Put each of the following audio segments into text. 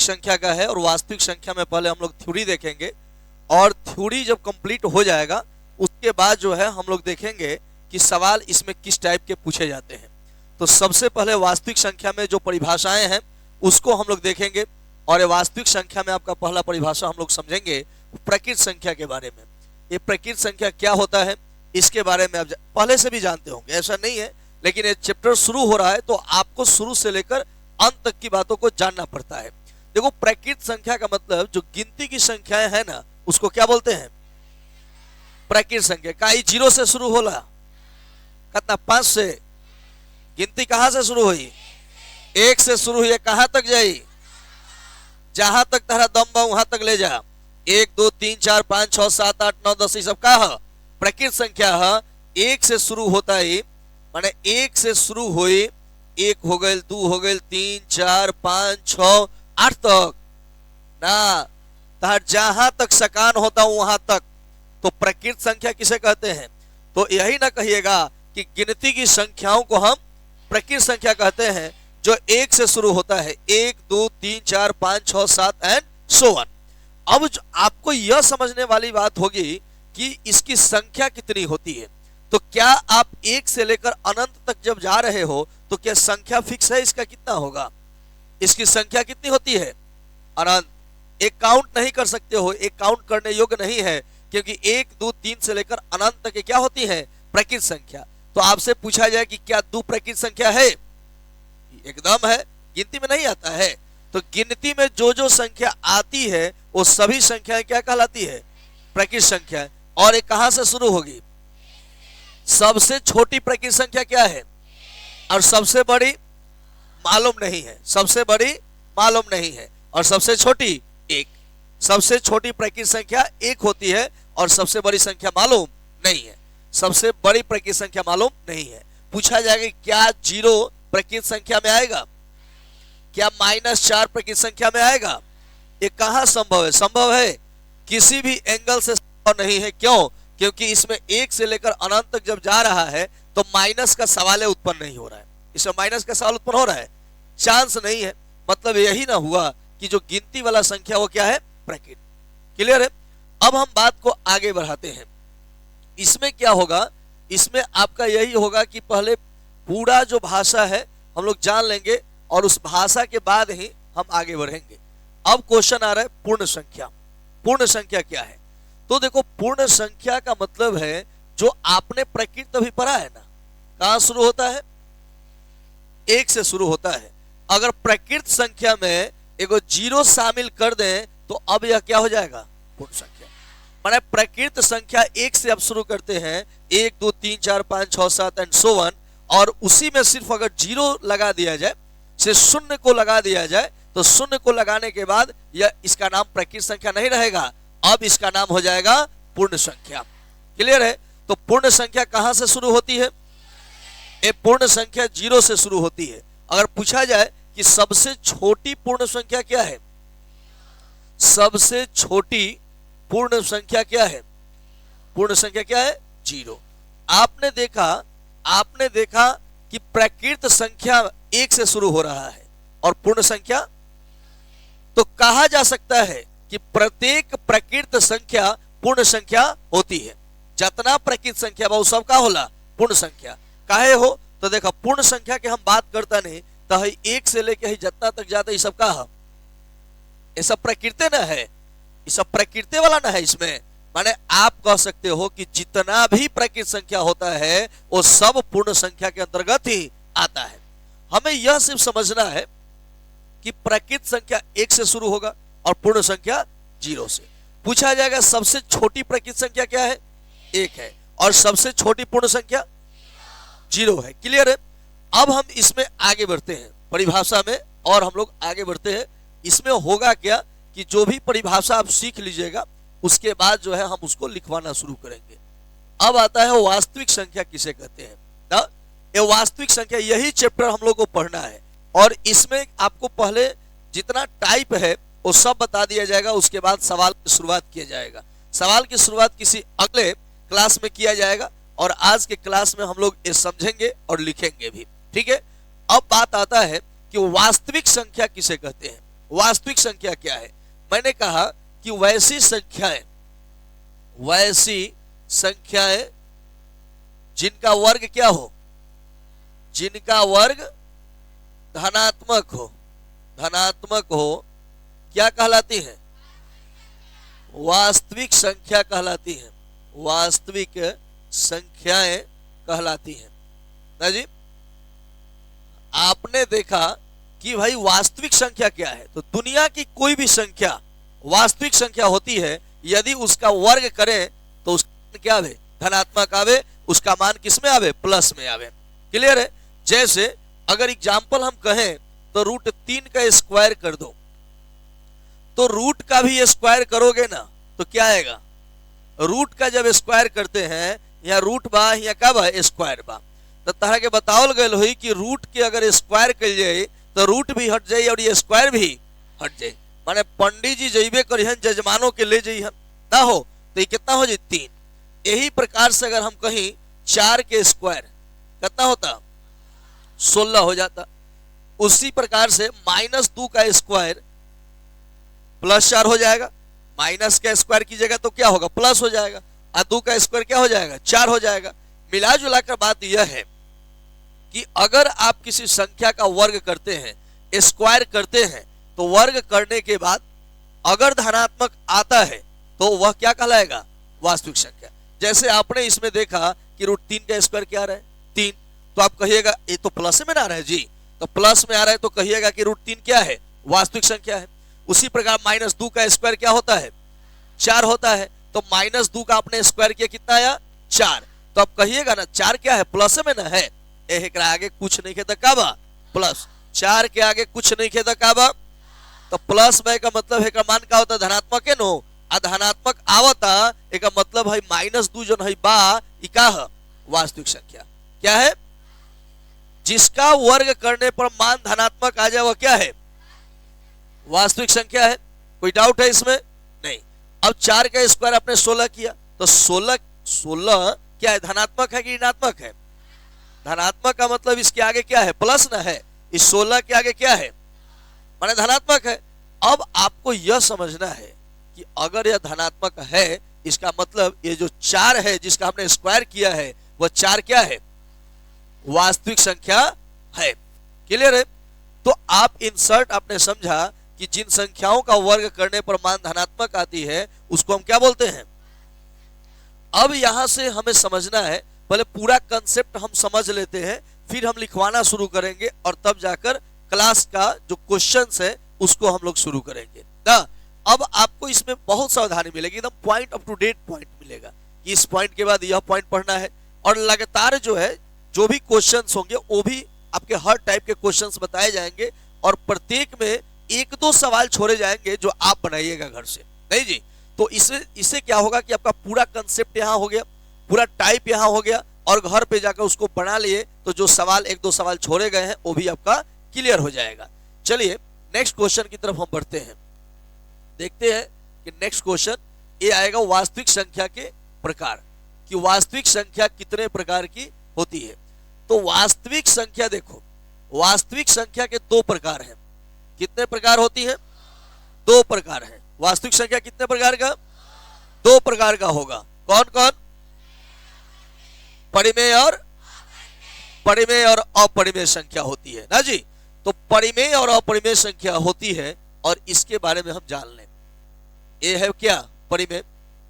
संख्या का है और वास्तविक संख्या में पहले हम लोग थ्योरी देखेंगे और थ्योरी जब कंप्लीट हो जाएगा उसके बाद जो है हम लोग देखेंगे कि सवाल इसमें किस टाइप के पूछे जाते हैं। तो सबसे पहले वास्तविक संख्या में जो परिभाषाएं हैं उसको हम लोग देखेंगे और ये वास्तविक संख्या में आपका पहला परिभाषा हम लोग समझेंगे प्रकृत संख्या के बारे में। ये प्रकृत संख्या क्या होता है इसके बारे में आप पहले से भी जानते होंगे, ऐसा नहीं है, लेकिन ये चैप्टर शुरू हो रहा है तो आपको शुरू से लेकर अंत तक की बातों को जानना पड़ता है। देखो, प्रकृत संख्या का मतलब जो गिनती की संख्याएं हैं ना उसको क्या बोलते हैं? प्रकृत संख्या। का जीरो से शुरू होला, कितना? 5 से। गिनती कहां से शुरू हुई? 1 से शुरू हुई। कहां तक जाई? जहां तक तारा दम बा वहां तक ले जा। 1 2 3 4 5 6 7 8 9 10 ये सब का है? प्रकृत संख्या है। 1 से शुरू होता है, माने 1 से शुरू हुई, 1 हो गए, 2 हो गए, 3 4 5 6 8 तक ना, तार जहां तक सकान होता वहां तक। तो प्रकृत संख्या किसे कहते हैं? तो यही ना कहिएगा कि गिनती की संख्याओं को हम प्रकृत संख्या कहते हैं जो 1 से शुरू होता है। 1 2 3 4 5 6 7 एंड सो ऑन। अब आपको यह समझने वाली बात होगी कि इसकी संख्या कितनी होती है। तो क्या आप 1 से लेकर अनंत तक जब जा रहे हो तो क्या संख्या फिक्स है इसका कितना होगा? इसकी संख्या कितनी होती है? अनंत। एक काउंट नहीं कर सकते हो, एक काउंट करने योग्य नहीं है, क्योंकि 1 2 3 से लेकर अनंत तक क्या होती है? प्रकृत संख्या। तो आपसे पूछा जाए कि क्या 2 प्रकृत संख्या है? एकदम है, गिनती में नहीं आता है। तो गिनती में जो जो संख्या आती है वो सभी संख्याएं क्या कहलाती है? प्रकृत संख्या। और ये कहां से शुरू होगी? सबसे छोटी प्रकृत संख्या क्या है? और सबसे बड़ी मालूम नहीं है। सबसे बड़ी मालूम नहीं है और सबसे छोटी 1। सबसे छोटी प्रकृत संख्या 1 होती है और सबसे बड़ी संख्या मालूम नहीं है। सबसे बड़ी प्रकृत संख्या मालूम नहीं है। पूछा जाएगा क्या 0 प्रकृत संख्या में आएगा? क्या -4 प्रकृत संख्या में आएगा? ये कहां संभव है? संभव है किसी भी एंगल से संभव नहीं है। क्यों? क्योंकि इसमें 1 से लेकर अनंत तक जब जा रहा है तो माइनस का सवाल उत्पन्न नहीं हो रहा है। इसमें माइनस का सवाल उत्पन्न हो रहा है, चांस नहीं है। मतलब यही ना हुआ कि जो गिनती वाला संख्या वो क्या है? प्रकृत। क्लियर है? अब हम बात को आगे बढ़ाते हैं। इसमें क्या होगा? इसमें आपका यही होगा कि पहले पूरा जो भाषा है हम लोग जान लेंगे और उस भाषा के बाद ही हम आगे बढ़ेंगे। अब क्वेश्चन आ रहा है पूर्ण संख्या। पूर्ण संख्या क्या है? तो देखो, पूर्ण संख्या का मतलब है जो आपने प्रकृत अभी पढ़ा है ना, कहां शुरू होता है? 1 से शुरू होता है। अगर प्रकृत संख्या में एगो 0 शामिल कर दें तो अब यह क्या हो जाएगा? पूर्ण संख्या। माने प्रकृत संख्या 1 से अब शुरू करते हैं, 1 2 3 4 5 6 7 एंड सो ऑन, और उसी में सिर्फ अगर 0 लगा दिया जाए, से 0 को लगा दिया जाए, तो 0 को लगाने के बाद यह इसका नाम प्रकृत संख्या नहीं रहेगा, अब इसका नाम हो जाएगा पूर्ण संख्या। क्लियर है? तो पूर्ण संख्या कहां से शुरू होती है? ये पूर्ण संख्या 0 से शुरू होती है। अगर पूछा जाए कि सबसे छोटी पूर्ण संख्या क्या है? सबसे छोटी पूर्ण संख्या क्या है? पूर्ण संख्या क्या है? 0। आपने देखा कि प्रकृत संख्या 1 से शुरू हो रहा है और पूर्ण संख्या, तो कहा जा सकता है कि प्रत्येक प्रकृत संख्या पूर्ण संख्या होती है। जितना प्रकृत संख्या बा सब का होला? पूर्ण संख्या। काहे हो? तो देखा, पूर्ण संख्या के हम बात करता नहीं तो 1 से लेके ही जितना तक जाता है सब का है? ये सब प्रकृति ना है, ये सब प्रकृति वाला ना है। इसमें माने आप कह सकते हो कि जितना भी प्रकृत संख्या होता है वो सब पूर्ण संख्या के अंतर्गत ही आता है। हमें यह सिर्फ समझना है कि प्रकृत संख्या 1 से शुरू होगा और पूर्ण संख्या 0 से। पूछा जाएगा सबसे छोटी प्रकृत संख्या क्या है? 1 है और सबसे छोटी पूर्ण संख्या 0 है। क्लियर है? अब हम इसमें आगे बढ़ते हैं परिभाषा में, और हम लोग आगे बढ़ते हैं। इसमें होगा क्या कि जो भी परिभाषा आप सीख लीजिएगा उसके बाद जो है हम उसको लिखवाना शुरू करेंगे। अब आता है वास्तविक संख्या किसे कहते हैं ना? ये वास्तविक संख्या, यही चैप्टर हम लोग को पढ़ना है और इसमें आपको पहले जितना टाइप है वो सब बता दिया जाएगा, उसके बाद सवाल की शुरुआत किया जाएगा। सवाल की शुरुआत किसी अगले क्लास में किया जाएगा और आज के क्लास में हम लोग ये समझेंगे और लिखेंगे भी। ठीक है? अब बात आता है कि वास्तविक संख्या किसे कहते हैं। वास्तविक संख्या क्या है? मैंने कहा कि वैसी संख्याएं जिनका वर्ग क्या हो, जिनका वर्ग धनात्मक हो, क्या कहलाती है? वास्तविक संख्या कहलाती है, वास्तविक संख्याएं कहलाती हैं ना जी। आपने देखा कि भाई वास्तविक संख्या क्या है, तो दुनिया की कोई भी संख्या वास्तविक संख्या होती है, यदि उसका वर्ग करें तो उसका क्या आवे? धनात्मक आवे, उसका मान किस में आवे? प्लस में आवे। क्लियर है? जैसे अगर एग्जाम्पल हम कहें तो √3 का स्क्वायर कर दो, तो रूट का भी स्क्वायर करोगे ना तो क्या आएगा? रूट का जब स्क्वायर करते हैं या रूट बा या का बा? स्क्वायर बा। तो तरह के बतावल गए हुई कि रूट के अगर स्क्वायर कर जाए तो रूट भी हट जाए और ये स्क्वायर भी हट जाए, माने पंडित जी जइबे करिहन जजमानों के ले जइहन ना हो तो ये कितना हो जाए? 3। यही प्रकार से अगर हम कहीं 4 के स्क्वायर कितना होता? 16 हो जाता। उसी प्रकार से -2 का स्क्वायर +4 हो जाएगा, माइनस का स्क्वायर कीजिएगा तो क्या होगा? प्लस हो जाएगा, और 2 का स्क्वायर क्या हो जाएगा? 4 हो जाएगा। मिला जुला कर बात यह है कि अगर आप किसी संख्या का वर्ग करते हैं, स्क्वायर करते हैं, तो वर्ग करने के बाद अगर धनात्मक आता है तो वह क्या कहलाएगा? वास्तविक संख्या। जैसे आपने इसमें देखा कि √3 का स्क्वायर क्या आ रहा है? 3। तो आप कहिएगा ये तो प्लस में ना आ रहा है जी, तो प्लस में आ रहा है तो कहिएगा कि √3 क्या है? वास्तविक संख्या है। उसी प्रकार -2 का स्क्वायर क्या होता है? 4 होता है। तो -2 का आपने स्क्वायर किया कितना आया? 4। तो आप कहिएगा ना 4 क्या है? प्लस में ना है, एक आगे कुछ नहीं खेता का बा? प्लस। 4 के आगे कुछ नहीं खेता का बा? तो प्लस में का मतलब है का मान का होता? धनात्मक है नो, आ धनात्मक आवता एक मतलब है -2 जो है बा ई का है? वास्तविक संख्या। क्या है? जिसका वर्ग करने पर मान धनात्मक आ जाए वह क्या है? वास्तविक संख्या है। कोई डाउट है इसमें? नहीं। अब 4 का स्क्वायर आपने 16 किया, तो 16 क्या है? धनात्मक है कि ऋणात्मक है? धनात्मक का मतलब इसके आगे क्या है? प्लस ना है। इस 16 के आगे क्या है? माने धनात्मक है। अब आपको यह समझना है कि अगर यह धनात्मक है, इसका मतलब ये जो 4 है जिसका हमने स्क्वायर किया है वह 4 क्या है? वास्तविक संख्या है। क्लियर है? तो आप इंसर्ट आपने समझा कि जिन संख्याओं का वर्ग करने पर मान धनात्मक आती है उसको हम क्या बोलते हैं? अब यहां से हमें समझना है, पहले पूरा कंसेप्ट हम समझ लेते हैं, फिर हम लिखवाना शुरू करेंगे और तब जाकर क्लास का जो क्वेश्चंस है उसको हम लोग शुरू करेंगे ना। अब आपको इसमें बहुत सावधानी मिलेगी, एकदम point up to date point मिलेगा कि इस पॉइंट के बाद यह पॉइंट पढ़ना है, और लगातार जो है जो भी क्वेश्चंस होंगे वो भी आपके हर टाइप के क्वेश्चंस बताए जाएंगे, और प्रत्येक में 1-2 सवाल छोड़े जाएंगे जो आप बनाइएगा घर से। नहीं जी? तो इससे क्या होगा कि आपका पूरा कंसेप्ट यहाँ हो गया, पूरा टाइप यहाँ हो गया, और घर पे जाकर उसको बना लिए तो जो सवाल 1-2 सवाल छोड़े गए हैं वो भी आपका क्लियर हो जाएगा। चलिए नेक्स्ट क्वेश्चन की तरफ हम बढ़ते हैं। देखते हैं कि नेक्स्ट क्वेश्चन ये आएगा वास्तविक संख्या के प्रकार, कि वास्तविक संख्या कितने प्रकार की होती है। तो वास्तविक संख्या देखो, वास्तविक संख्या के 2 प्रकार हैं। कितने प्रकार होती है? 2 प्रकार है। वास्तविक संख्या कितने प्रकार का? 2 प्रकार का होगा। कौन कौन? परिमेय और अपरिमेय संख्या होती है ना जी। तो परिमेय और अपरिमेय संख्या होती है, और इसके बारे में हम जान लें। ये है क्या? परिमेय,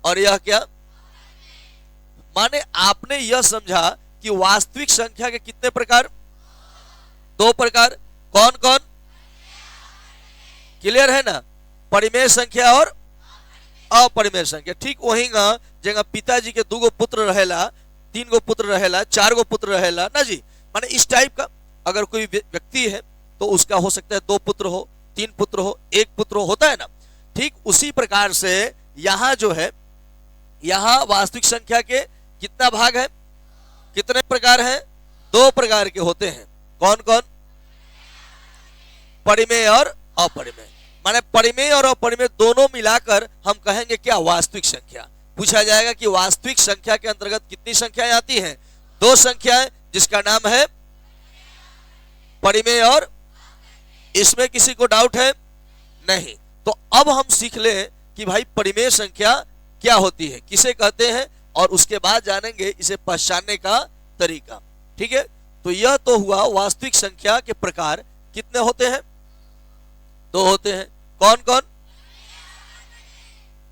और यह क्या? माने आपने यह समझा कि वास्तविक संख्या के कितने प्रकार? 2 प्रकार। कौन कौन? क्लियर है ना? परिमेय संख्या और अपरिमेय संख्या। ठीक वही जगह पिताजी के 2 गो पुत्र रहेला, 3 गो पुत्र रहेला, 4 गो पुत्र रहेला ना जी। माने इस टाइप का अगर कोई व्यक्ति है तो उसका हो सकता है 2 पुत्र हो, 3 पुत्र हो, 1 पुत्र हो, होता है ना। ठीक उसी प्रकार से यहां जो है, यहां वास्तविक संख्या के कितना भाग है? कितने प्रकार हैं? 2 प्रकार के होते हैं। कौन कौन? परिमेय और अपरिमेय। माने परिमेय और अपरिमेय दोनों मिलाकर हम कहेंगे क्या? वास्तविक संख्या। पूछा जाएगा कि वास्तविक संख्या के अंतर्गत कितनी संख्याएं आती हैं? 2 संख्याएं, जिसका नाम है परिमेय और। इसमें किसी को डाउट है? नहीं। तो अब हम सीख ले कि भाई परिमेय संख्या क्या होती है, किसे कहते हैं, और उसके बाद जानेंगे इसे पहचानने का तरीका। ठीक है, तो यह तो हुआ वास्तविक संख्या के प्रकार। कितने होते हैं? दो होते हैं। कौन कौन?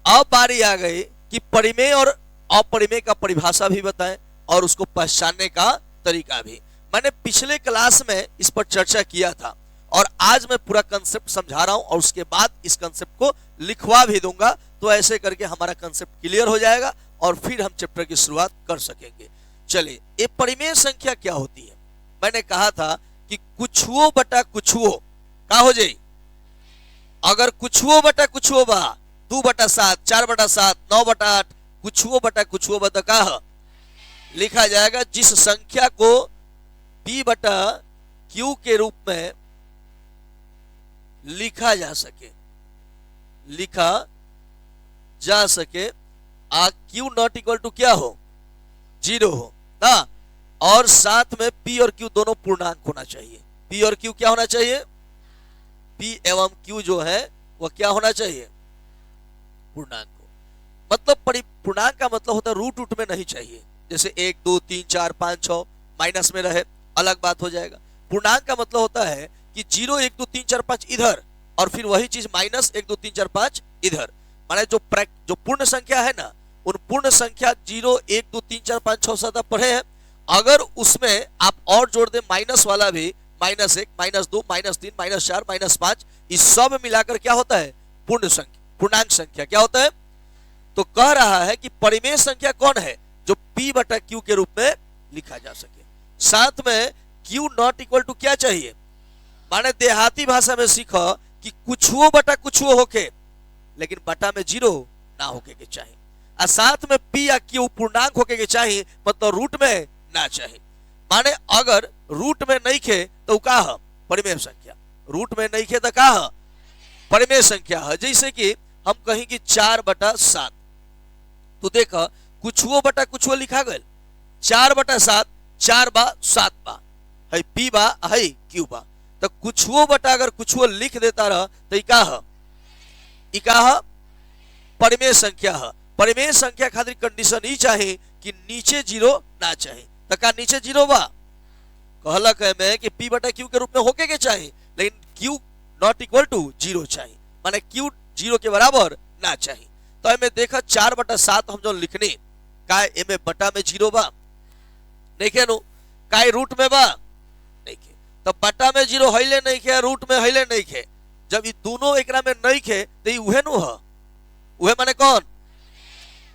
अब बारी आ गई कि परिमेय और अपरिमेय का परिभाषा भी बताएं और उसको पहचानने का तरीका भी। मैंने पिछले क्लास में इस पर चर्चा किया था और आज मैं पूरा कंसेप्ट समझा रहा हूं और उसके बाद इस कंसेप्ट को लिखवा भी दूंगा, तो ऐसे करके हमारा कंसेप्ट क्लियर हो जाएगा और फिर हम चैप्टर की शुरुआत कर सकेंगे। चलिए, ये परिमेय संख्या क्या होती है? मैंने कहा था कि कुछुओ बटा कुछुओ का हो जाए। अगर कुछुओ बटा कुछुओ बा 2/7, 4/7, 9/8, कुछुओ बटा कुछुओ बता का लिखा जाएगा, जिस संख्या को P बटा Q के रूप में लिखा जा सके आ Q नॉट इक्वल टू क्या हो? 0 हो ना। और साथ में P और Q दोनों पूर्णांक होना चाहिए। P और Q क्या होना चाहिए? P एवं Q जो है वह क्या होना चाहिए? पूर्णांक हो। मतलब पूर्णांक का मतलब होता है रूट में नहीं चाहिए। जैसे 1 2 3 4 5 6 माइनस में रहे, अलग बात हो जाएगा। पूर्णांक का मतलब होता है कि 0 1 2 3 4 5 इधर और फिर वही चीज माइनस 1 2 3 4 5 इधर। माने जो पूर्ण संख्या है ना, उन पूर्ण संख्या 0 1 2 3 4 5 6 7 पढ़े हैं, अगर उसमें आप और जोड़ दे माइनस वाला भी, -1 -2 -3 -4 -5, इस सब मिलाकर क्या होता है? पूर्ण संख्या, पूर्णांक संख्या क्या होता है? तो कह रहा है कि परिमेय संख्या कौन है? जो P बटा Q के रूप में लिखा जा सके। साथ में Q नॉट इक्वल टू क्या चाहिए? माने देहाती भाषा में सीखो कि कुछुओ बटा कुछुओ होके, लेकिन बटा में 0 ना होके के चाहिए। और साथ में P या Q पूर्णांक होके के चाहिए, मतलब रूट में ना चाहिए। माने अगर रूट में नहीं खे तो का है? परिमेय संख्या। रूट में नहीं खे तो का है? परिमेय संख्या है। जैसे कि हम कहें कि 4/7, तो देखो कुछुओ बटा कुछुओ लिखा गया 4/7, 4 बा 7 बा है, P बा है Q बा। तो कुछुओ बटा अगर कुछुओ लिख देता रह तो इका है परिमेय संख्या है। परिमेय संख्या खातिर कंडीशन ही चाहिए कि नीचे 0 ना चाहिए। तो का नीचे 0 बा? कहलक है मैं कि P बटा Q के रूप में होके के चाहिए, लेकिन Q नॉट इक्वल टू 0 चाहिए, माने Q 0 के बराबर ना चाहिए। तो हमें देखा 4/7 हम जो लिखने का एमे बटा में 0 बा नहीं खे नु, का रूट में बा नहीं खे। तो बटा में 0 हईले नहीं खे, रूट में हईले नहीं खे। जब ये दोनों एकरा में नहीं खे तो ये उहे नु है, उहे माने कौन?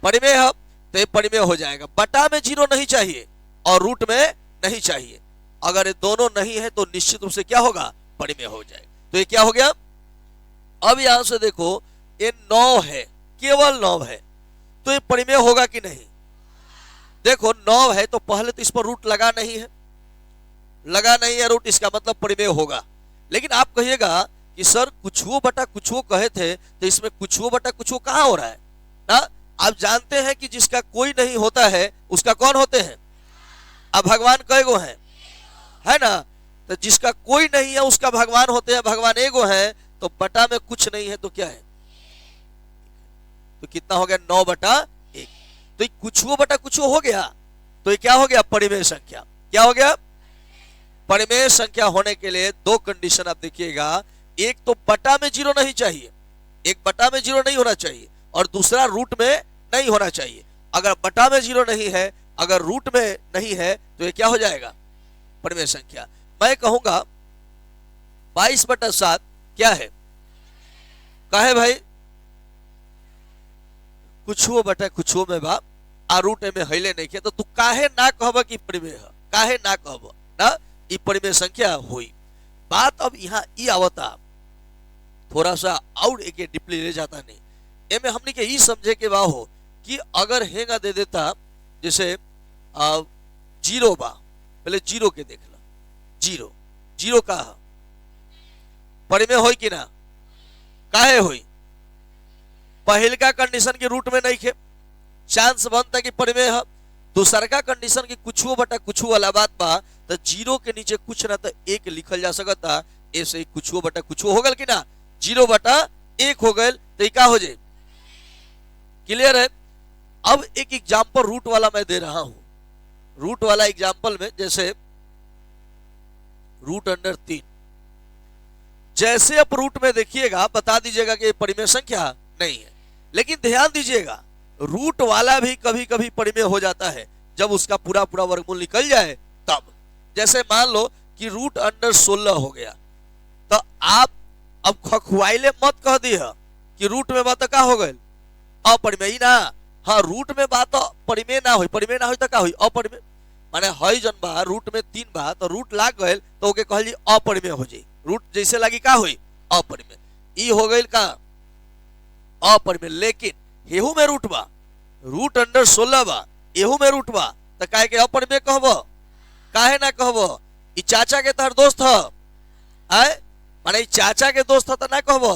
परिमेय है। तो ये परिमेय हो जाएगा। बटा में 0 नहीं चाहिए और रूट में नहीं चाहिए। अगर ये दोनों नहीं है तो निश्चित रूप से क्या होगा? परिमेय हो जाएगा। तो ये क्या हो गया? अब यहां से देखो ये 9 है, केवल 9 है, तो ये परिमेय होगा कि नहीं? देखो 9 है तो पहले तो इस पर रूट लगा नहीं है रूट, इसका मतलब परिमेय होगा। लेकिन आप कहिएगा कि सर कुछुओ बटा कुछुओ कहे थे, तो इसमें कुछुओ बटा कुछुओ कहां हो रहा है ना? आप जानते हैं कि जिसका कोई नहीं होता है उसका कौन होते हैं? अब भगवान कई गो हैं, है ना? तो जिसका कोई नहीं है उसका भगवान होते हैं, भगवान एगो है, तो बटा में कुछ नहीं है तो क्या है? तो कितना हो गया? 9/1। तो ये कुछुओ बटा कुछुओ हो गया, तो ये क्या हो गया? परिमेय संख्या। क्या हो गया? परिमेय संख्या होने के लिए दो कंडीशन आप देखिएगा। एक तो बटा में 0 नहीं चाहिए, एक बटा में 0 नहीं होना चाहिए, और दूसरा रूट में नहीं होना चाहिए। अगर बटा में 0 नहीं है, अगर रूट में नहीं है, तो ये क्या हो जाएगा? परिमेय संख्या। मैं कहूंगा 22/7 क्या है? कहे भाई कुछुओ बटा कुछुओ में बा आ रूट में हईले नहीं के, तो तू काहे ना कहब कि परिमेय है? काहे ना कहब ना? ई परिमेय संख्या हुई। बात अब यहाँ ई आवता, थोड़ा सा और एक डिपली ले जाता नहीं एमे हमने के ई समझे के बा हो कि अगर हेगा दे देता, जैसे 0 बा, पहले 0 के देख ला। 0 का परिमेय होई कि ना? काहे होई? पहल का कंडीशन के रूट में नहीं खे, चांस बनता कि परिमेय है। दूसर का कंडीशन की कुछुओ बटा कुछुओ वाला बात बा, तो 0 के नीचे कुछ ना तो 1 लिखल जा सकता, ऐसे ही कुछुओ बटा कुछुओ हो गल कि ना? 0/1 हो गए तो ये क्या हो जाए? क्लियर है? अब एक एग्जाम्पल रूट वाला मैं दे रहा हूं। रूट वाला एग्जाम्पल में जैसे √3, जैसे आप रूट में देखिएगा बता दीजिएगा कि परिमेय संख्या नहीं है, लेकिन ध्यान दीजिएगा रूट वाला भी कभी कभी परिमेय हो जाता है जब उसका पूरा पूरा वर्गमूल निकल जाए तब। जैसे मान लो कि √16 हो गया, तो आप अब खखुआइले मत कह दिया कि रूट में बात का हो गए अपरिमेय ना। हाँ, रूट में बात परिमेय ना हो तो का हुई अपरिमेय, माने हई जन बा रूट में 3 बा तो रूट लाग गए तो ओके कहल जी अपरिमेय हो जाई। रूट जैसे लगी का हुई अपरिमेय, ई हो गई का अपरिमेय। लेकिन हेहू में रूट बा, √16 बा, एहू में रूट बा, तो काहे के अपरिमेय कहबो? काहे ना कहबो? ई चाचा के तहर दोस्त ह आए, माने ई चाचा के दोस्त ह तो ना कहबो,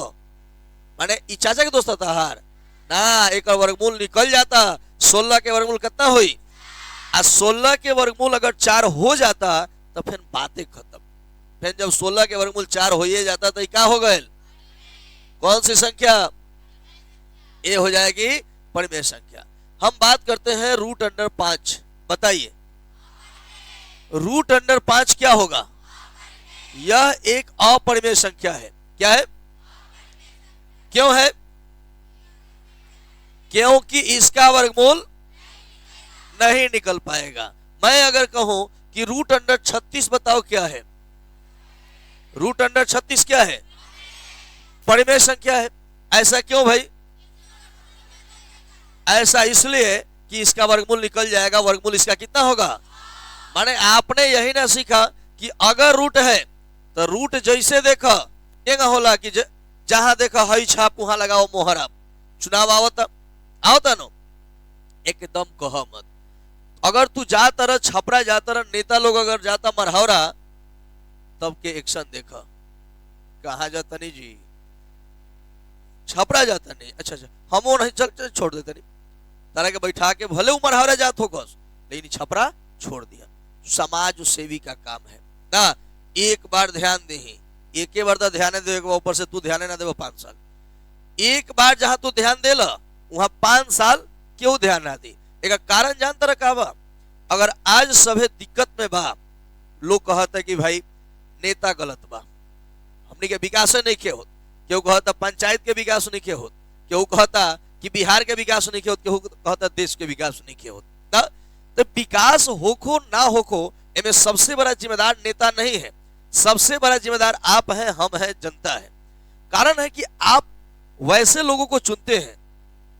माने ई चाचा के दोस्त ह तहार ना। एक वर्गमूल निकल जाता, 16 के वर्गमूल कितना हुई? 16 के वर्गमूल अगर 4 हो जाता तो फिर बातें खत्म। फिर जब 16 के वर्गमूल 4 हो ही जाता तो क्या हो गए? कौन सी संख्या? ए हो जाएगी परिमेय संख्या। हम बात करते हैं √5। बताइए √5 क्या होगा? यह एक अपरिमेय संख्या है। क्या है? क्यों है? क्योंकि इसका वर्गमूल नहीं निकल पाएगा। मैं अगर कहूं कि √36 बताओ क्या है? √36 क्या है? परिमेय संख्या है। ऐसा क्यों भाई? ऐसा इसलिए कि इसका वर्गमूल निकल जाएगा। वर्गमूल इसका कितना होगा? माने आपने यही ना सीखा कि अगर रूट है तो रूट जैसे देखा क्या होला कि जहां देखा हई छाप वहां लगाओ मोहर। आप चुनाव आवता नो एकदम कह मत। अगर तू जा तरह छपरा जा तरह नेता लोग अगर जाता मरहौरा तब के एक्शन देखा। कहा जाता नहीं जी? छपरा जाता नहीं। अच्छा हम नहीं, चल छोड़ देते नहीं तारा के बैठा के भले उमर हरा जात हो कस, लेकिन छपरा छोड़ दिया। समाज सेवी का काम है ना। एक बार ध्यान दे, एक बार तो ध्यान दे, ऊपर से तू ध्यान ना दे 5 साल। एक बार जहां तू ध्यान दे वहां 5 साल क्यों ध्यान ना दे? एक कारण जानता रखा बा। अगर आज सभे दिक्कत में बा, लोग कहता कि भाई नेता गलत बा, हमने के विकास नहीं के होत, केहू कहता पंचायत के विकास नहीं के होत, केहू कहता कि बिहार के विकास नहीं के होत, केहू कहता देश के विकास नहीं के होत। तो विकास होखो ना होखो इनमें सबसे बड़ा जिम्मेदार नेता नहीं है, सबसे बड़ा जिम्मेदार आप हैं, हम हैं, जनता है। कारण है कि आप वैसे लोगों को चुनते हैं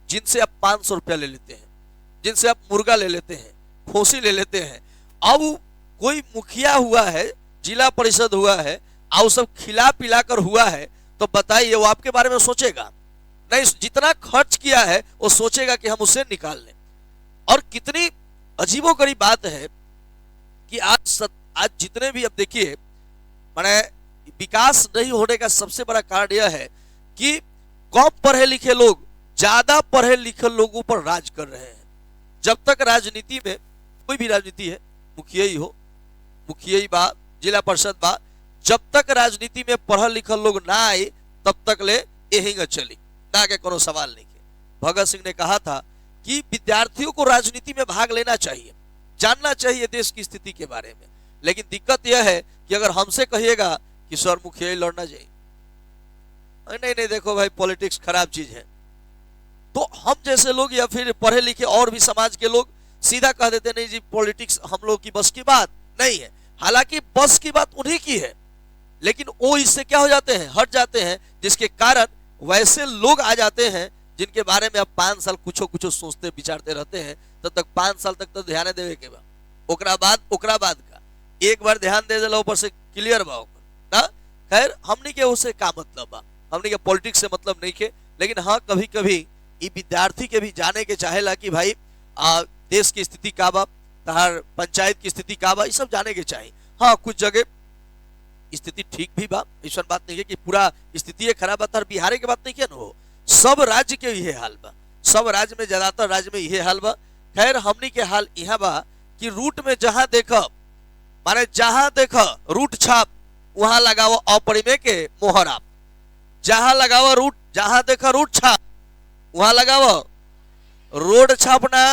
जिनसे आप 500 रुपया ले लेते हैं, जिनसे आप मुर्गा ले लेते हैं, खोसी ले लेते हैं। अब कोई मुखिया हुआ है, जिला परिषद हुआ है, और सब खिला पिला कर हुआ है, तो बताइए वो आपके बारे में सोचेगा नहीं? जितना खर्च किया है वो सोचेगा कि हम उसे निकाल लें। और कितनी अजीबोगरीब बात है कि आज जितने भी अब देखिए माने विकास नहीं होने का सबसे बड़ा कारण यह है कि कम पढ़े लिखे लोग ज्यादा पढ़े लिखे लोगों पर राज कर रहे हैं। जब तक राजनीति में कोई भी राजनीति है, मुखिया ही हो, मुखिया ही बा, जिला परिषद बा, जब तक राजनीति में पढ़ल लिखल लोग ना आए तब तक ले यही चली ना के कोनो सवाल नहीं के। भगत सिंह ने कहा था कि विद्यार्थियों को राजनीति में भाग लेना चाहिए, जानना चाहिए देश की स्थिति के बारे में। लेकिन दिक्कत यह है कि अगर हमसे कहिएगा कि सर मुखिया लड़ना चाहिए, नहीं नहीं देखो भाई पॉलिटिक्स खराब चीज है, तो हम जैसे लोग या फिर पढ़े लिखे और भी समाज के लोग सीधा कह देते नहीं जी पॉलिटिक्स हम लोग की बस की बात नहीं है। हालांकि बस की बात उन्हीं की है, लेकिन वो इससे क्या हो जाते हैं, हट जाते हैं, जिसके कारण वैसे लोग आ जाते हैं जिनके बारे में अब 5 साल कुछ सोचते विचारते रहते हैं। तब तक 5 साल तक तो ध्यान देवे के बाद ओकरा बाद का एक बार ध्यान दे दिला ऊपर से क्लियर बा ना। खैर हमनी के उसे का मतलब बा, हमनी के पॉलिटिक्स से मतलब नहीं के। लेकिन हाँ कभी कभी ये विद्यार्थी के भी जाने के चाहेला कि भाई देश की स्थिति का बा, तहार पंचायत की स्थिति का बा, ये सब जाने के चाहिए। हाँ कुछ जगह स्थिति ठीक भी बा, ऐसा बात नहीं है कि पूरा स्थिति खराब बा। तार बिहार के बात नहीं किया ना, सब राज्य के यही हाल बा, सब राज्य में ज्यादातर राज्य में यही हाल बा। खैर हमनी के हाल यहाँ बा कि रूट में जहां देखा माने जहां देखा रूट छाप वहां लगाओ अपरिमेय के मोहर। आप जहां लगाओ रूट, जहां देखो रूट छाप वहां लगाओ रोड छापना।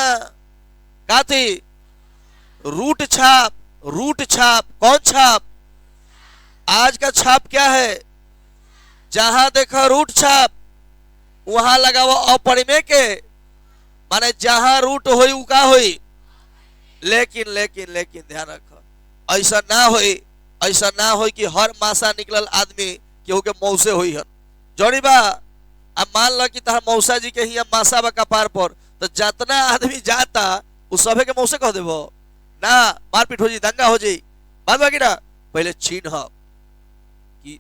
का थी? रूट छाप। रूट छाप कौन छाप? आज का छाप क्या है? जहां देखो रूट छाप वहां लगाओ अपरिमेय के, माने जहां रूट होई उका होई। लेकिन लेकिन लेकिन ध्यान रखो, ऐसा ना होई, ऐसा ना होई कि हर मासा निकलल आदमी केहू के मौसे होई हन। जोड़ी बा, अब मान लो कि तहार मौसा जी के ही मासा बा कपार पर, तो जितना आदमी जाता उस सभे के मौसे कह देबो ना, मारपीट हो जी, दंगा हो जी। बात बाकी ना, पहले चिन्ह कि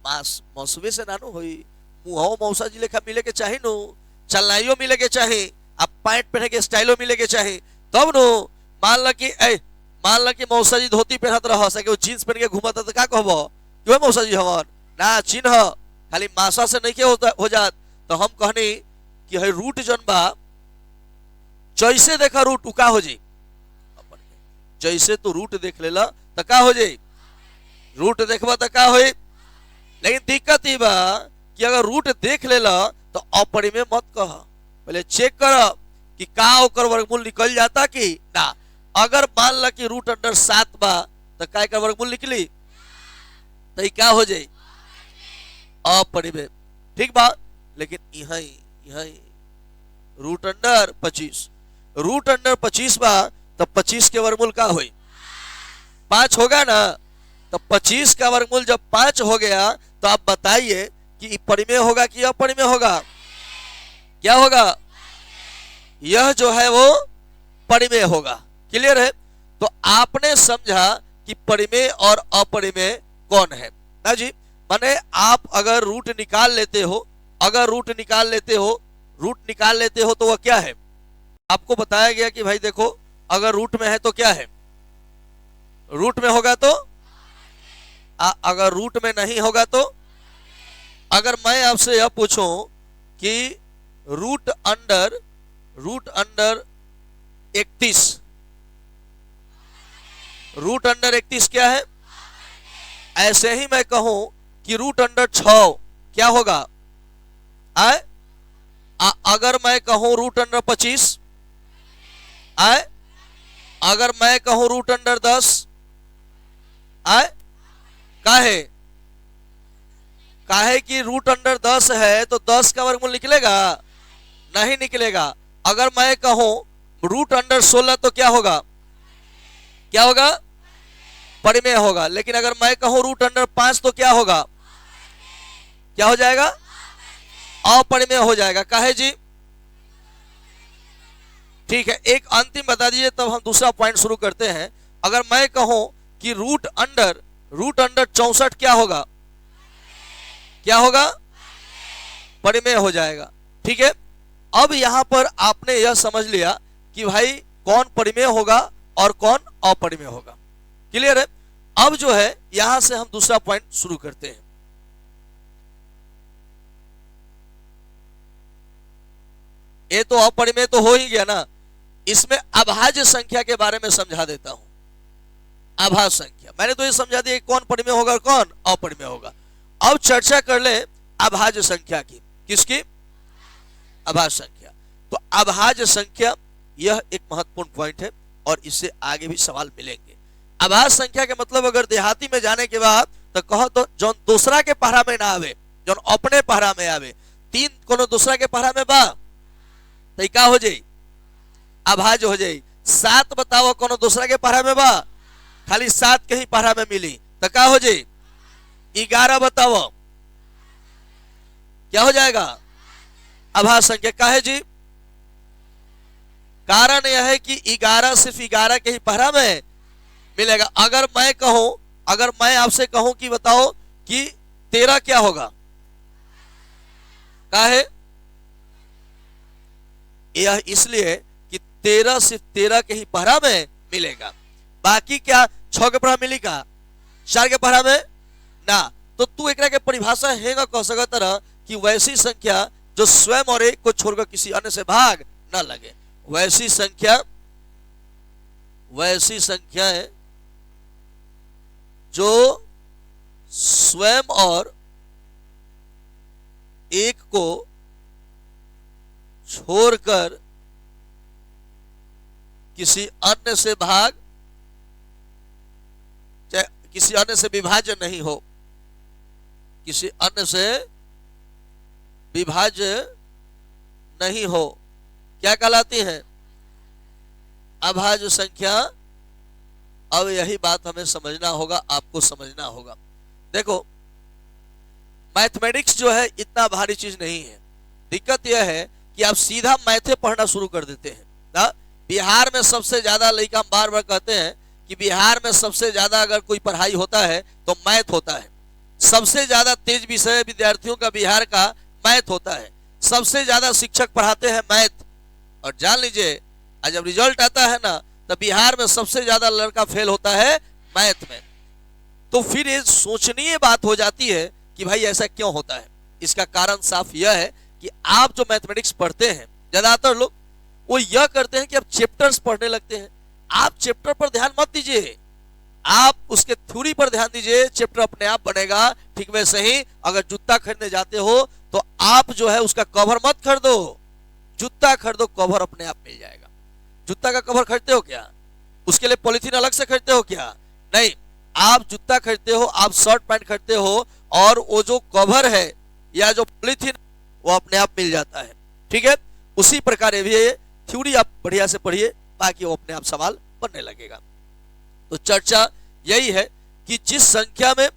मास मौसवे से नानू होई, मुंहो मौसा जी लेखा मिले के चाही नु, चलनाइयो मिले के चाही, अब पैंट पहने के स्टाइलो मिले के चाही, तब नु। मान लो कि मौसा जी धोती पहनत रह सके, जींस पहन के घूमत तो का कहबो क्यों मौसा जी हवन ना? चिन्ह खाली मासा से नहीं के हो जात। तो हम कहनी कि है रूट जन बा, जैसे देखा रूट उका हो जी, जैसे तो रूट देख लेला तो का हो जाई? रूट देखबा तो का होई? लेकिन दिक्कत ही बा कि अगर रूट देख लेला तो अपरिमेय मत कह, पहले चेक कर कि का ओकर वर्गमूल निकल जाता कि ना। अगर मान ला कि रूट अंडर 7 बा तो का एकर वर्गमूल निकली तो क्या हो जाई? अपरिमेय। ठीक बा, लेकिन यहाँ रूट अंडर 25, रूट अंडर 25 बा तो 25 के वर्गमूल का होई? 5 होगा ना। तो 25 का वर्गमूल जब 5 हो गया तो आप बताइए कि परिमेय होगा कि अपरिमेय होगा? क्या होगा? यह जो है वो परिमेय होगा। क्लियर है? तो आपने समझा कि परिमेय और अपरिमेय कौन है ना जी। माने आप अगर रूट निकाल लेते हो, अगर रूट निकाल लेते हो, रूट निकाल लेते हो तो वह क्या है? आपको बताया गया कि भाई देखो, अगर रूट में है तो क्या है? रूट में होगा तो अगर रूट में नहीं होगा तो? अगर मैं आपसे यह पूछूं कि रूट अंडर 31, रूट अंडर 31 क्या है? ऐसे ही मैं कहूं कि रूट अंडर 6 क्या होगा? आए? अगर मैं कहूं रूट अंडर 25, आए? अगर मैं कहूं रूट अंडर 10, आए? काहे? काहे कि रूट अंडर 10 है तो 10 का वर्गमूल निकलेगा? नहीं निकलेगा। अगर मैं कहूं रूट अंडर 16 तो क्या होगा? क्या होगा? परिमेय होगा। लेकिन अगर मैं कहूं रूट अंडर 5 तो क्या होगा? क्या हो जाएगा? अपरिमेय हो जाएगा। काहे जी? ठीक है, एक अंतिम बता दीजिए तब हम दूसरा पॉइंट शुरू करते हैं। अगर मैं कहूं कि रूट अंडर 64 क्या होगा? क्या होगा? परिमेय हो जाएगा। ठीक है, अब यहां पर आपने यह समझ लिया कि भाई कौन परिमेय होगा और कौन अपरिमेय होगा। क्लियर है? अब जो है यहां से हम दूसरा पॉइंट शुरू करते हैं। ये तो अपरिमेय तो हो ही गया ना, इसमें अभाज्य संख्या के बारे में समझा देता हूं। अभाज्य संख्या मैंने तो ये समझा दिया कौन परिमेय होगा और कौन अपरिमेय होगा। अब चर्चा कर ले अभाज्य संख्या की। किसकी? अभाज्य संख्या। तो अभाज्य संख्या यह एक महत्वपूर्ण पॉइंट है और इससे आगे भी सवाल मिलेंगे। अभाज्य संख्या के मतलब अगर देहाती में जाने के बाद तो कहो तो जो दूसरा के पहरा में ना आवे, जो अपने पहरा में आवे, 3 कोनो दूसरा के पहरा में बा तो क्या हो जाई? अभाज्य हो जाई। 7 बताओ कोनो दूसरा के पहरा में बा, खाली 7 के ही पहरा में मिली तो क्या हो जाई? 11 बताओ क्या हो जाएगा? अभाज्य संख्या। काहे जी? कारण यह है कि 11 सिर्फ 11 के ही पहरा में मिलेगा। अगर मैं कहूं, अगर मैं आपसे कहूं कि बताओ कि 13 क्या होगा? काहे? यह इसलिए कि 13 सिर्फ 13 के ही पहरा में मिलेगा, बाकी क्या 6 के पहरा मिलेगा? 4 के पहरा में ना। तो तू एक के परिभाषा हैगा कह सकत रह कि वैसी संख्या जो स्वयं और एक को छोड़कर किसी अन्य से भाग न लगे, वैसी संख्या है जो स्वयं और एक को छोड़कर किसी अन्य से भाग चाहे किसी अन्य से विभाज्य नहीं हो, किसी अन्य से विभाज्य नहीं हो, क्या कहलाती है? अभाज्य संख्या। अब यही बात हमें समझना होगा, आपको समझना होगा। देखो मैथमेटिक्स जो है इतना भारी चीज नहीं है। दिक्कत यह है कि आप सीधा मैथे पढ़ना शुरू कर देते हैं ना। बिहार में सबसे ज्यादा लड़का, हम बार बार कहते हैं कि बिहार में सबसे ज्यादा अगर कोई पढ़ाई होता है तो मैथ होता है। सबसे ज्यादा तेज विषय विद्यार्थियों का बिहार का मैथ होता है। सबसे ज्यादा शिक्षक पढ़ाते हैं मैथ। और जान लीजिए आज जब रिजल्ट आता है ना तो बिहार में सबसे ज्यादा लड़का फेल होता है मैथ में। तो फिर ये सोचनीय बात हो जाती है कि भाई ऐसा क्यों होता है। इसका कारण साफ यह है कि आप जो मैथमेटिक्स पढ़ते हैं, ज्यादातर लोग वो यह करते हैं कि आप चैप्टर्स पढ़ने लगते हैं। आप चैप्टर पर ध्यान मत दीजिए, आप उसके थ्योरी पर ध्यान दीजिए, चैप्टर अपने आप बनेगा। ठीक वैसे ही अगर जूता खरीदने जाते हो तो आप जो है उसका कवर मत खरीदो, जूता खरीदो, कवर अपने आप मिल जाएगा। जूता का कवर खरीदते हो क्या? उसके लिए पॉलिथीन अलग से खरीदते हो क्या? नहीं, आप जूता खरीदते हो, आप शर्ट पैंट खरीदते हो और वो जो कवर है या जो पॉलिथीन वो अपने आप मिल जाता है। ठीक है, उसी प्रकार ये थ्योरी आप बढ़िया से पढ़िए, बाकी वो अपने आप सवाल बनने लगेगा। तो चर्चा यही है कि जिस संख्या में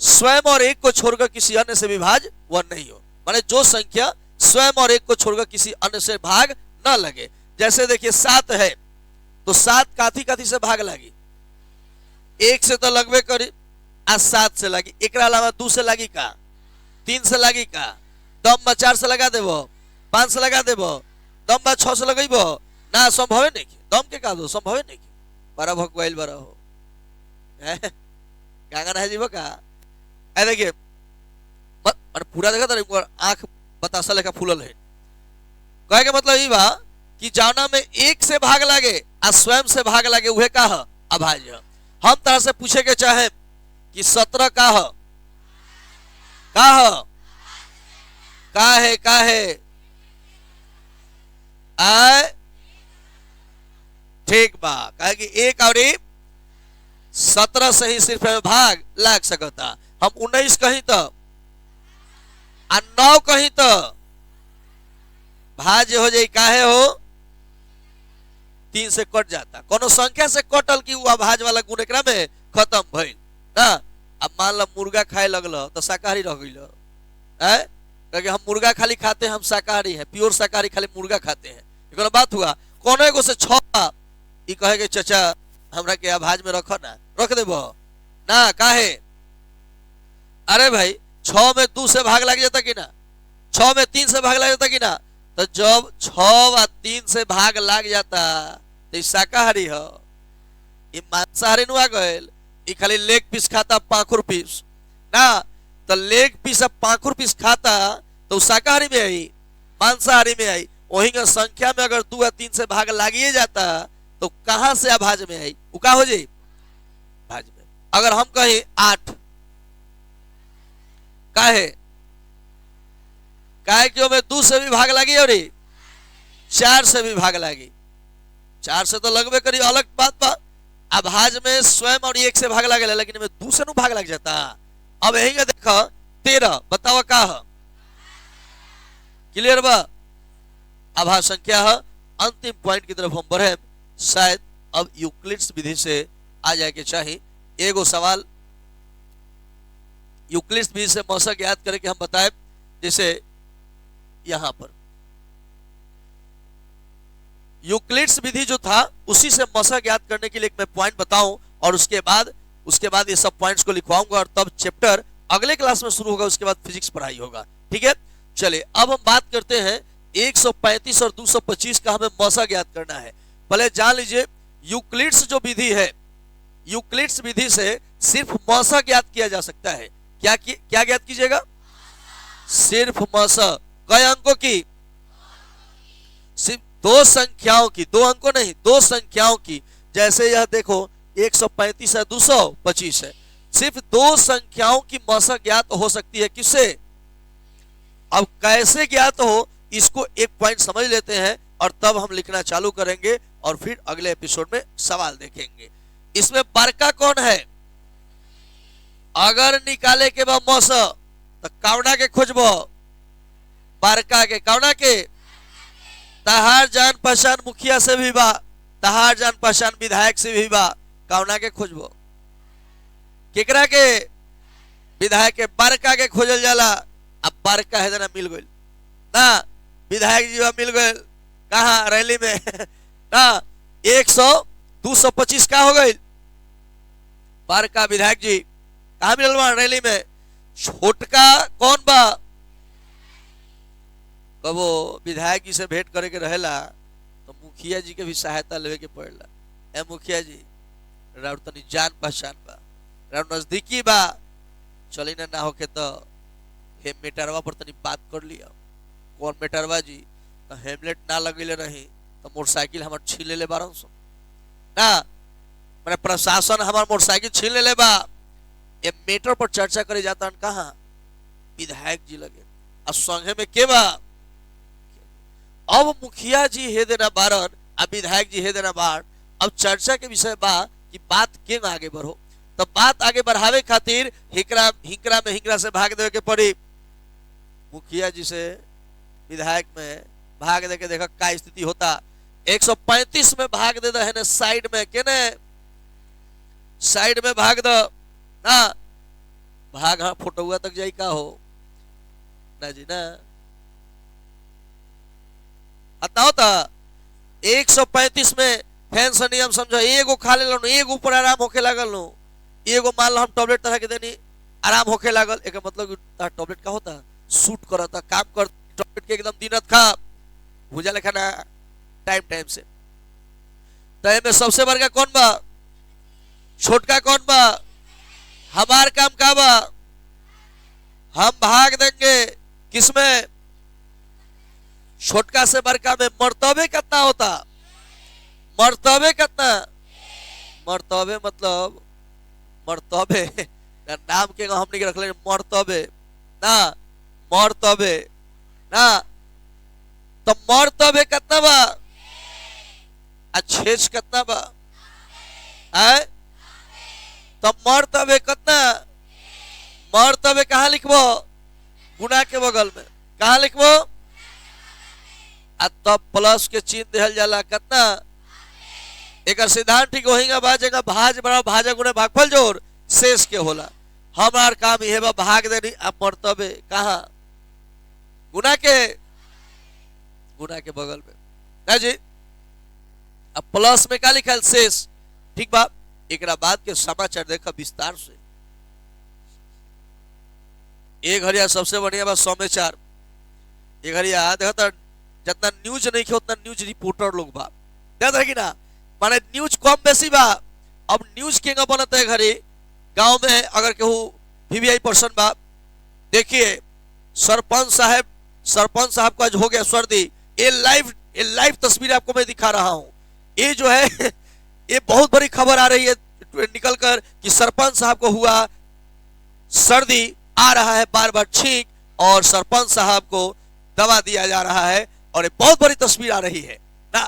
स्वयं और एक को छोड़कर किसी अन्य से विभाज्य वह नहीं हो, माने जो संख्या स्वयं और एक को छोड़कर किसी अन्य से भाग न लगे। जैसे देखिए 7 है तो 7 काथी काथी से भाग लगी, 1 से तो लगभग करी, आज 7 से लगी। एक अलावा 2 से लगी का, 3 से लगी का, दम में 4 से लगा देबो, 5 से लगा देबो, दम में 6 से लगेबो ना, संभव नहीं। दम के का दो संभव नहीं। बड़ा भगवाइल बड़ा हो क्या है जीवो का। ऐ देखिए पूरा देखा था, आंख बतासा लेखा फूलल है। कहे के मतलब ये बा कि जाना में 1 से भाग लगे आ स्वयं से भाग लगे उहे का है अभाज्य। हम तरह से पूछे के चाहे कि 17 का है, का है आए ठीक बा, कहे कि 1 और 17 से ही सिर्फ भाग लाग सकता। हम 19 कहीं तो 9 कहीं तो भाज्य हो जाए, काहे हो 3 से कट जाता। कोनो संख्या से कटल कि वो भाज वाला गुण एकरा में खत्म भइल ना। अब मान लो मुर्गा खाए लगल तो शाकाहारी रह गइल है, क्योंकि हम मुर्गा खाली खाते हैं, हम शाकाहारी हैं, प्योर शाकाहारी, खाली मुर्गा खाते हैं। कोनो बात हुआ कोनो एगो से 6 ई कहे के चाचा हमरा के भाज में रखो ना, रख देबो ना, काहे? अरे भाई 6 में 2 से भाग लग जाता कि ना, 6 में 3 से भाग लग जाता कि ना। तो जब 6 व 3 से भाग लग जाता तो शाकाहारी हो, ये मांसाहारी नु आ गइल। ये खाली लेग पीस खाता, पाखुर पीस ना। तो लेग पीस अब पाखुर पीस खाता तो शाकाहारी में आई, मांसाहारी में आई। वही का संख्या में अगर 2 या 3 से भाग लागिए जाता तो कहां से अभाज में आई, वो का हो जाए भाज में। अगर हम कहें 8 काहे क्यों में 2 से भी भाग लगी और 4 से भी भाग लगी, 4 से तो लगभग करी, अलग बात बा। अभाज में स्वयं और 1 से भाग लगे, लेकिन में 2 से भाग लग जाता। अब यही का देखो 13, बताओ का है? क्लियर बा? अभाज संख्या है। अंतिम पॉइंट की तरफ हम बढ़े, शायद अब यूक्लिड्स विधि से आ जाए के चाहिए। एगो सवाल यूक्लिड्स विधि से मौसक याद करके हम बताए, जैसे यहां पर यूक्लिड्स विधि जो था उसी से मौसक याद करने के लिए एक मैं पॉइंट बताऊं और उसके बाद ये सब पॉइंट्स को लिखवाऊंगा और तब चैप्टर अगले क्लास में शुरू होगा, उसके बाद फिजिक्स पढ़ाई होगा। ठीक है, चलिए अब हम बात करते हैं 135 और 225 का हमें मौसक याद करना है। पहले जान लीजिए यूक्लिड्स जो विधि है, यूक्लिड्स विधि से सिर्फ मौसक याद किया जा सकता है। क्या याद कीजिएगा? सिर्फ मौसक। कई अंकों की? सिर्फ 2 संख्याओं की, 2 अंकों नहीं, 2 संख्याओं की। जैसे यह देखो 135 है, 225 है, सिर्फ 2 संख्याओं की मौसक याद हो सकती है। किससे? अब कैसे ज्ञात हो इसको एक पॉइंट समझ लेते हैं और तब हम लिखना चालू करेंगे और फिर अगले एपिसोड में सवाल देखेंगे। इसमें बड़का कौन है? अगर निकाले के बाद मौस तो कौना के खोजबो? बड़का के। कौना के? तहार जान पहचान मुखिया से भी बा, तहार जान पहचान विधायक से भी बा, कौना के खोजबो? केकरा के? विधायक के। बड़का के खोजल जाला। अब बड़का है ना मिल गई ना, विधायक जी मिल गए कहा? रैली में ना 100 225 का हो गई। बड़का विधायक जी कहा मिलल बा? रैली में। छोटका कौन बा? कबो विधायक जी से भेंट करे के रहेला तो मुखिया जी के भी सहायता लेवे के पड़ेला। ए मुखिया जी राउर तनी जान पहचान बा, राउर नजदीकी बा, चली ना होके तो हे मेटरवा पर तनी बात कर लिया। कौन मेटरवा जी? तो हेमलेट ना लगेले रही तो मोटरसाइकिल हमार छीन ले बारन सो ना, मैंने प्रशासन हमार मोटरसाइकिल छीन ले बा। ये मेटर पर चर्चा करे जाता कहा? विधायक जी लगे। अब संघे में के बा? अब मुखिया जी हे देना बारन, अब विधायक जी हे देना बार। अब चर्चा के विषय बा कि बात के आगे बढ़ो, तो बात आगे बढ़ावे खातिर हिकरा हिकरा में हिकरा से भाग देवे के पड़ी। मुखिया जी से विधायक में भाग दे के देखा क्या स्थिति होता। 135 में भाग दे दे साइड में के ने, साइड में भाग दो ना, भाग हाँ फोटोआ तक जाई का हो ना जी ना। अतना होता 135 में फैंस नियम समझो, एगो खा ले लो, एगो ऊपर आराम होके लागल लो, एगो मान लो हम टैबलेट तरह के देनी आराम होके लागल। एक मतलब टैबलेट का होता सूट करता, काम कर, टैबलेट के एकदम दिनत खा भूजा लेखा ना टाइम टाइम से। तो में सबसे बड़का कौन बा? छोटका कौन बा? हमार काम का बा? हम भाग देंगे किसमें? छोटका से बड़का में। मर्तबे कितना होता? मर्तबे कितना? मर्तबे मतलब मर्तबे नाम के हमने के रख ले मर्तबे ना, मर्तबे ना। तो मर्तबे कितना बा? अच्छेज कितना बा? है तो मर्तबे कितना? मर्तबे कहाँ लिखबो? गुना के बगल में। कहाँ लिखबो? तब प्लस के चिन्ह दिहल जाला कितना? एक सिद्धांत ठीक होगा बाजेगा भाज बड़ा भाजा गुने भागफल जोर शेष के होला। हमार काम ये बा भाग देनी। अब मर्तबे कहाँ? गुना के, गुना के बगल में ना जी। अब प्लस में क्या लिखा? शेष। ठीक बा। एक बाद के समाचार देखा विस्तार से। एक घरिया सबसे बढ़िया बा समाचार। एक घरिया देखा जितना न्यूज नहीं खे उतना न्यूज रिपोर्टर लोग बा, देखा कि ना, माने न्यूज कम बेसी बा। अब न्यूज के बनता है घरी गांव में अगर केहू वीवीआई पर्सन बा, देखिए सरपंच साहब का आज हो गया सर्दी। ये लाइव तस्वीर आपको मैं दिखा रहा हूं। ये जो है ये बहुत बड़ी खबर आ रही है निकल कर कि सरपंच साहब को हुआ सर्दी, आ रहा है बार बार छींक और सरपंच साहब को दवा दिया जा रहा है और ये बहुत बड़ी तस्वीर आ रही है ना।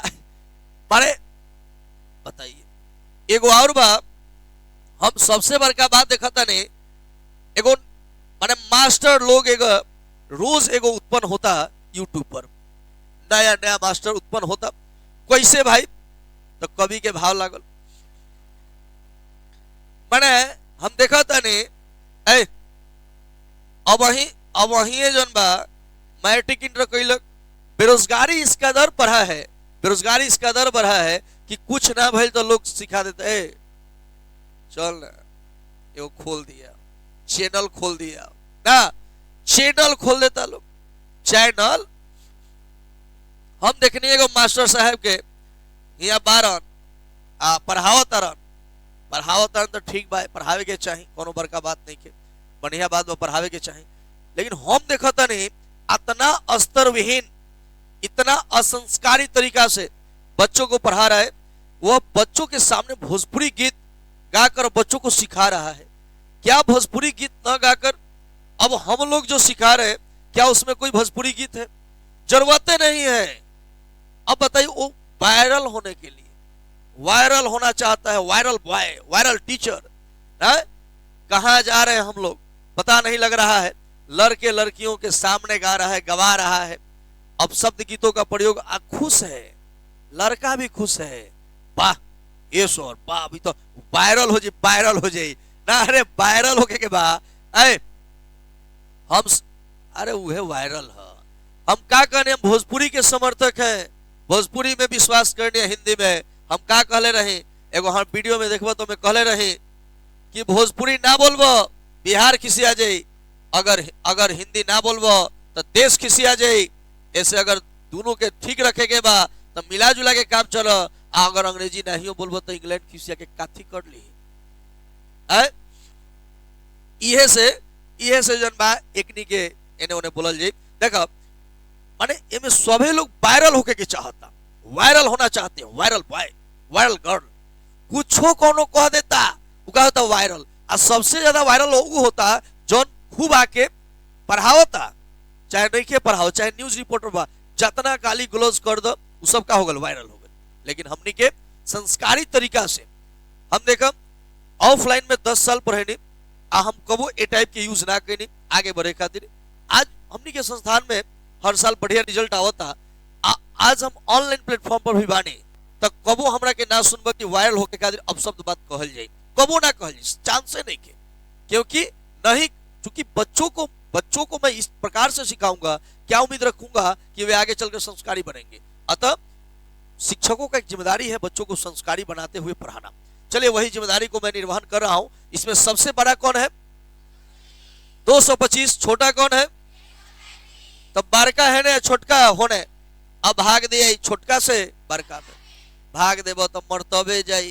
मारे बताइए एगो और बा, हम सबसे बड़का बात देखा था ने एगो माने मास्टर लोग एगो रोज एगो उत्पन्न होता यूट्यूब पर, नया नया मास्टर उत्पन्न होता। कैसे भाई? तो कवि के भाव लागल। माने हम देखा था ने अब वही जन बा मैट्रिक इंटर कैलक, बेरोजगारी इस कदर बढ़ा है, बेरोजगारी इस कदर बढ़ा है कि कुछ ना भइल तो लोग सिखा देते चल ना एगो खोल दिया, चैनल खोल दिया ना, चैनल खोल देता लोग। चैनल हम देखनी एगो मास्टर साहब के यहाँ बारन पढ़ावतरन तो ठीक बा, पढ़ावे के चाहिए, कोनो बड़का बात नहीं के, बढ़िया बात बा, पढ़ावे के चाहिए। लेकिन हम देखता नहीं इतना स्तर विहीन, इतना असंस्कारी तरीका से बच्चों को पढ़ा रहा है। वह बच्चों के सामने भोजपुरी गीत गाकर बच्चों को सिखा रहा है। क्या भोजपुरी गीत न गाकर अब हम लोग जो सिखा रहे हैं, क्या उसमें कोई भोजपुरी गीत है? जरूरत नहीं है। अब बताइए, वो वायरल होने के लिए, वायरल होना चाहता है, वायरल बॉय, वायरल टीचर है। कहां जा रहे हैं हम लोग पता नहीं लग रहा है। लड़के लड़कियों के सामने गा रहा है, गवा रहा है। अब शब्द गीतों का प्रयोग, खुश है, लड़का भी खुश है। वाह ये सर, वाह अभी तो वायरल हो जाए, वायरल हो जाए ना। अरे वायरल होके के बाद हम, अरे वो है वायरल है। हम क्या कहने, हम भोजपुरी के समर्थक हैं, भोजपुरी में विश्वास करने, हिंदी में हम क्या कहले रहे। एगो हम वीडियो में देखबो तो मैं कहले रहे कि भोजपुरी ना बोलबो बिहार खिसिया जाए, अगर हिंदी ना बोलबो तो देश खिसिया जाए। ऐसे अगर दोनों के ठीक रखे के बा तो मिला जुला के काम चलो। अगर अंग्रेजी नहीं बोलबो तो इंग्लैंड खिसिया के काथी कर ली। इहे से जन बा एकनी के एने ओने बोलल जाए। देखो माने एमे सभी लोग वायरल होके के चाहता, वायरल होना चाहते हैं, वायरल बॉय, वायरल गर्ल, कुछो कोनो कह देता वो का होता वायरल। और सबसे ज्यादा वायरल वो होता जो खूब आके पढ़ावता, चाहे नहीं के पढ़ाओ, चाहे न्यूज रिपोर्टर बा, जितना गाली गलौज कर दो वो सब का हो गल, वायरल हो गल। लेकिन हमनी के संस्कारी तरीका से हम देखम ऑफलाइन में 10 साल पढ़े आ हम कबो ए टाइप के यूज ना करी आगे बढ़े खातिर। आज हमनी के संस्थान में हर साल बढ़िया रिजल्ट आवता। आज हम ऑनलाइन प्लेटफॉर्म पर भी बानी, तब कबो हमरा के ना सुनब कि वायरल होके खातिर अब शब्द बात कहल जाए, कबो ना कहल जाए, चांस नहीं के। क्योंकि नहीं, चूंकि बच्चों को मैं इस प्रकार से सिखाऊंगा, क्या उम्मीद रखूंगा कि वे आगे चलकर संस्कारी बनेंगे। अतः शिक्षकों का एक जिम्मेदारी है बच्चों को संस्कारी बनाते हुए पढ़ाना। चलिए वही जिम्मेदारी को मैं निर्वहन कर रहा हूं। इसमें सबसे बड़ा कौन है? 225। छोटा कौन है? तब बड़का है ना छोटका होने। अब भाग दिया छोटका से बड़का में, भाग देबो तो मर्तबे जाई।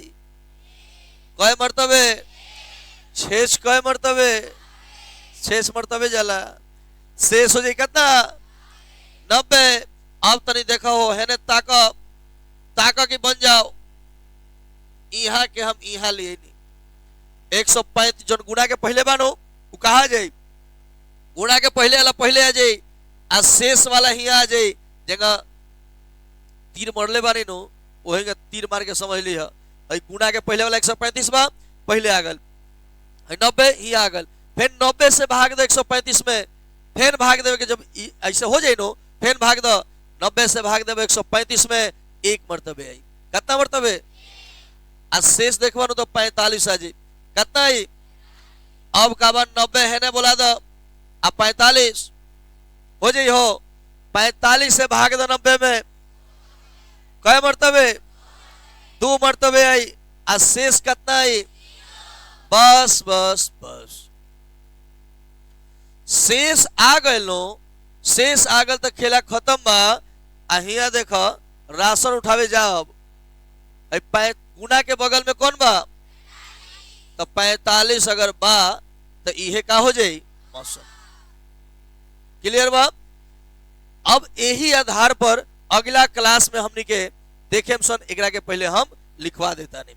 कय मर्तबे? 6 कय मर्तबे? 6 मर्तबे जाला। शेष हो जाए कितना? 90। अब तनी देखा हो है ने ताका की बन जाओ। यहाँ के हम यहाँ लिए नहीं। 135 जन गुणा के पहले बानो वो कहा जाए, गुणा के पहले वाला पहले आ जाए, आ शेष वाला ही आ जाए। जगह तीर मरले बानी नो वही तीर मार के समझ ली है। गुणा के पहले वाला 135 बा पहले आ गल, 90 ही आ गल। फिर 90 से भाग दो 135 में, फिर भाग देवे के जब ऐसे हो जाए नो, फिर भाग दो 90 से भाग देवे 135 में, 1 मर्तबे आई। कितना मर्तबे? आ शेष देखवा तो 45 आ जाए। कितना आई? अब का 90 है ना बोला दो, अब 45 हो जाए हो। 45 से भाग दो 90 में, कई मर्तबे? 2 मर्तबे आई। आ शेष कितना आई? बस बस बस शेष आ गए नो, शेष आ गल तो खेला खत्म बा। अहिया देखो राशन उठावे जाओ, गुना के बगल में कौन बा? तो 45 अगर बा तो इहे का हो जाए? मौसम। क्लियर बा? अब यही आधार पर अगला क्लास में हमनी के देखे सन एकरा के पहले हम लिखवा देता नहीं।